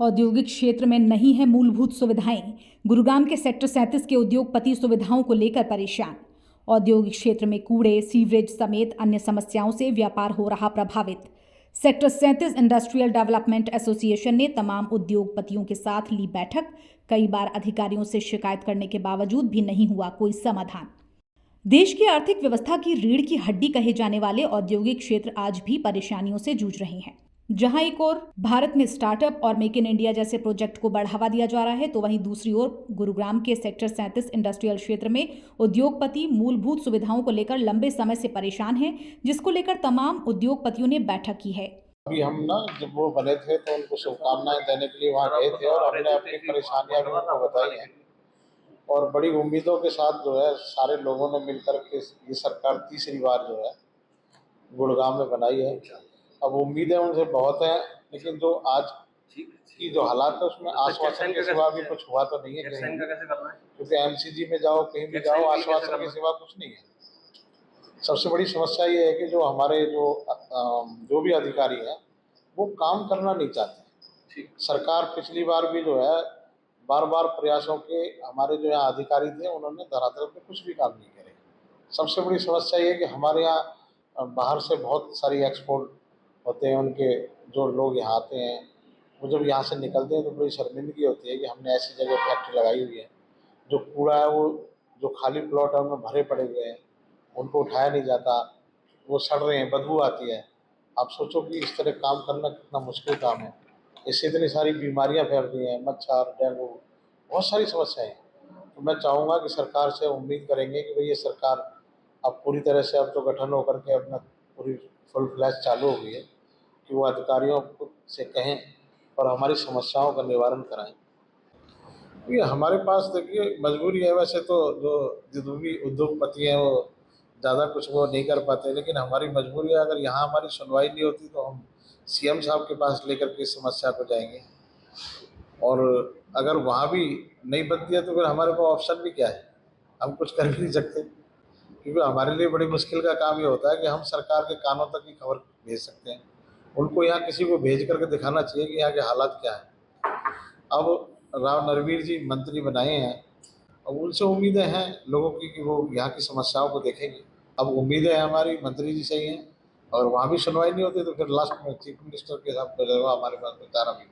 औद्योगिक क्षेत्र में नहीं है मूलभूत सुविधाएं। गुरुग्राम के सेक्टर 37 के उद्योगपति सुविधाओं को लेकर परेशान। औद्योगिक क्षेत्र में कूड़े, सीवरेज समेत अन्य समस्याओं से व्यापार हो रहा प्रभावित। सेक्टर 37 इंडस्ट्रियल डेवलपमेंट एसोसिएशन ने तमाम उद्योगपतियों के साथ ली बैठक। कई बार अधिकारियों से शिकायत करने के बावजूद भी नहीं हुआ कोई समाधान। देश की आर्थिक व्यवस्था की रीढ़ की हड्डी कहे जाने वाले औद्योगिक क्षेत्र आज भी परेशानियों से जूझ रहे हैं। जहां एक ओर भारत में स्टार्टअप और मेक इन इंडिया जैसे प्रोजेक्ट को बढ़ावा दिया जा रहा है, तो वहीं दूसरी ओर गुरुग्राम के सेक्टर 37 इंडस्ट्रियल क्षेत्र में उद्योगपति मूलभूत सुविधाओं को लेकर लंबे समय से परेशान हैं, जिसको लेकर तमाम उद्योगपतियों ने बैठक की है। अभी हम जब वो बने थे तो उनको शुभकामनाएं देने के लिए वहाँ गए थे और हमने अपनी परेशानियां भी उनको बताई हैं और बड़ी उम्मीदों के साथ जो है सारे लोगों ने मिलकर के ये सरकार तीसरी बार जो है गुड़गांव में बनाई है। अब उम्मीदें उनसे बहुत हैं, लेकिन जो आज की जो हालात है उसमें आश्वासन के सिवा भी कुछ हुआ तो नहीं है कहीं, क्योंकि एमसीजी में जाओ कहीं भी जाओ आश्वासन के सिवा कुछ नहीं है। सबसे बड़ी समस्या ये है कि जो हमारे जो भी अधिकारी हैं वो काम करना नहीं चाहते। सरकार पिछली बार भी जो है बार बार प्रयासों के हमारे जो यहाँ अधिकारी थे उन्होंने धरातल पे कुछ भी काम नहीं करे। सबसे बड़ी समस्या ये है कि हमारे यहाँ बाहर से बहुत सारी एक्सपोर्ट होते हैं, उनके जो लोग यहाँ आते हैं वो जब यहाँ से निकलते हैं तो बड़ी शर्मिंदगी होती है कि हमने ऐसी जगह फैक्ट्री लगाई हुई है, जो कूड़ा है वो जो खाली प्लॉट है उनमें भरे पड़े हुए हैं, उनको उठाया नहीं जाता, वो सड़ रहे हैं, बदबू आती है। आप सोचो कि इस तरह काम करना कितना मुश्किल काम है। इससे इतनी सारी बीमारियां फैल रही हैं, मच्छर, डेंगू, बहुत सारी समस्याएं हैं। तो मैं चाहूँगा कि सरकार से उम्मीद करेंगे कि भाई ये सरकार अब पूरी तरह से अब तो गठन होकर के अपना पूरी फुल फ्लैश चालू हो गई है कि वो अधिकारियों से कहें और हमारी समस्याओं का निवारण कराएं। ये हमारे पास देखिए मजबूरी है, वैसे तो जो भी उद्योगपति हैं वो ज़्यादा कुछ वो नहीं कर पाते, लेकिन हमारी मजबूरी है, अगर यहाँ हमारी सुनवाई नहीं होती तो हम सीएम साहब के पास लेकर के इस समस्या को जाएंगे और अगर वहाँ भी नहीं बनती है तो फिर हमारे पास ऑप्शन भी क्या है, हम कुछ कर भी नहीं सकते, क्योंकि हमारे लिए बड़ी मुश्किल का काम ये होता है कि हम सरकार के कानों तक ही खबर भेज सकते हैं। उनको यहाँ किसी को भेज करके दिखाना चाहिए कि यहाँ के हालात क्या है। अब राव नरवीर जी मंत्री बनाए हैं, अब उनसे उम्मीदें हैं लोगों की कि वो यहाँ की समस्याओं को देखेंगे। अब उम्मीदें हैं हमारी मंत्री जी से ही हैं और वहाँ भी सुनवाई नहीं होती तो फिर लास्ट में चीफ मिनिस्टर के साथ हमारे पास बेचारा भी।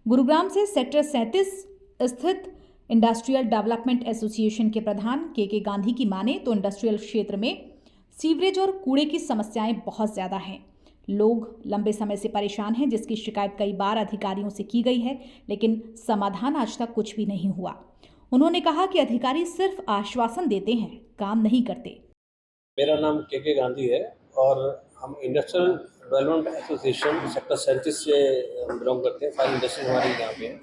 गुरुग्राम से सेक्टर 37 स्थित इंडस्ट्रियल डेवलपमेंट एसोसिएशन के प्रधान के गांधी की माने तो इंडस्ट्रियल क्षेत्र में सीवरेज और कूड़े की समस्याएं बहुत ज्यादा हैं। लोग लंबे समय से परेशान हैं, जिसकी शिकायत कई बार अधिकारियों से की गई है, लेकिन समाधान आज तक कुछ भी नहीं हुआ। उन्होंने कहा कि अधिकारी सिर्फ आश्वासन देते हैं, काम नहीं करते। मेरा नाम के गांधी है और हम इंडस्ट्रियल डेवलपमेंट एसोसिएशन सेक्टर 37 से बिलोंग करते हैं। सारी इंडस्ट्री हमारी यहाँ पे है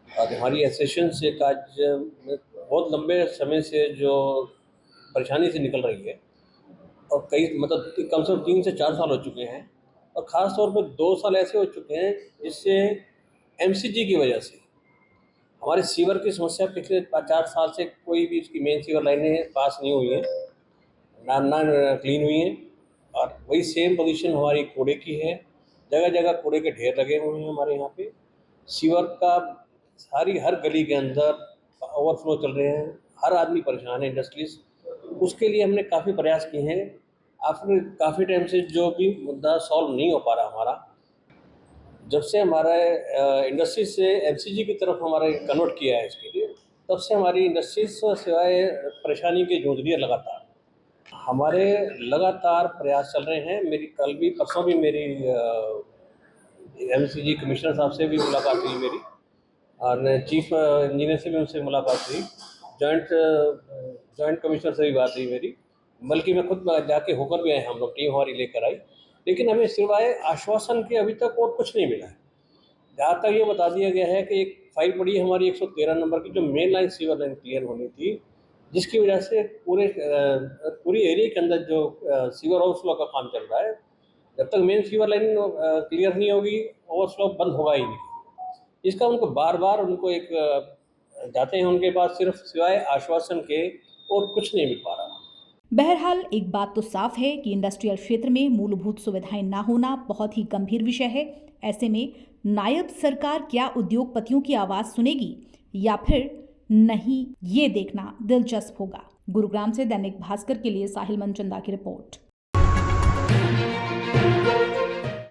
और हमारी एसोसिएशन से कार्य में बहुत लंबे समय से जो परेशानी से निकल रही है और कई मतलब कम से कम 3 से 4 साल हो चुके हैं और ख़ास तौर पर 2 साल ऐसे हो चुके हैं जिससे एमसीजी की वजह से हमारे सीवर की समस्या पिछले 4 साल से कोई भी उसकी मेन सीवर लाइनें पास नहीं हुई हैं, ना क्लीन हुई हैं और वही सेम पोजीशन हमारी कूड़े की है। जगह जगह कूड़े के ढेर लगे हुए हैं हमारे यहाँ पे। सीवर का सारी हर गली के अंदर ओवरफ्लो चल रहे हैं, हर आदमी परेशान है इंडस्ट्रीज। उसके लिए हमने काफ़ी प्रयास किए हैं। आफ्टर काफ़ी टाइम से जो भी मुद्दा सॉल्व नहीं हो पा रहा हमारा, जब से हमारा इंडस्ट्री से एमसीजी की तरफ हमारा कन्वर्ट किया है इसके लिए, तब से हमारी इंडस्ट्रीज सिवाय परेशानी के जूझ रही है लगातार। हमारे लगातार प्रयास चल रहे हैं। मेरी कल भी परसों भी मेरी एमसीजी कमिश्नर साहब से भी मुलाकात हुई मेरी और चीफ इंजीनियर से भी उनसे मुलाकात हुई, जॉइंट कमिश्नर से भी बात हुई मेरी, बल्कि मैं खुद जाके होकर भी आए, हम लोग टीम हमारी लेकर आई, लेकिन हमें सिवाय आश्वासन के अभी तक और कुछ नहीं मिला है। जहाँ तक ये बता दिया गया है कि एक फाइल पड़ी है हमारी 113 नंबर की, जो main line sewer line clear होनी थी, जिसकी वजह से पूरी एरिया के अंदर जो सीवर ओवरफ्लो का काम चल रहा है। जब तक मेन सीवर लाइन क्लियर नहीं होगी, ओवरफ्लो बंद होगा ही नहीं। इसका उनको बार बार उनको जाते हैं उनके पास सिर्फ सिवाय आश्वासन के और कुछ नहीं मिल पा रहा। बहरहाल एक बात तो साफ है कि इंडस्ट्रियल क्षेत्र में मूलभूत सुविधाएं ना होना बहुत ही गंभीर विषय है। ऐसे में नायब सरकार क्या उद्योगपतियों की आवाज सुनेगी या फिर नहीं, ये देखना दिलचस्प होगा। गुरुग्राम से दैनिक भास्कर के लिए साहिल मनचंदा की रिपोर्ट।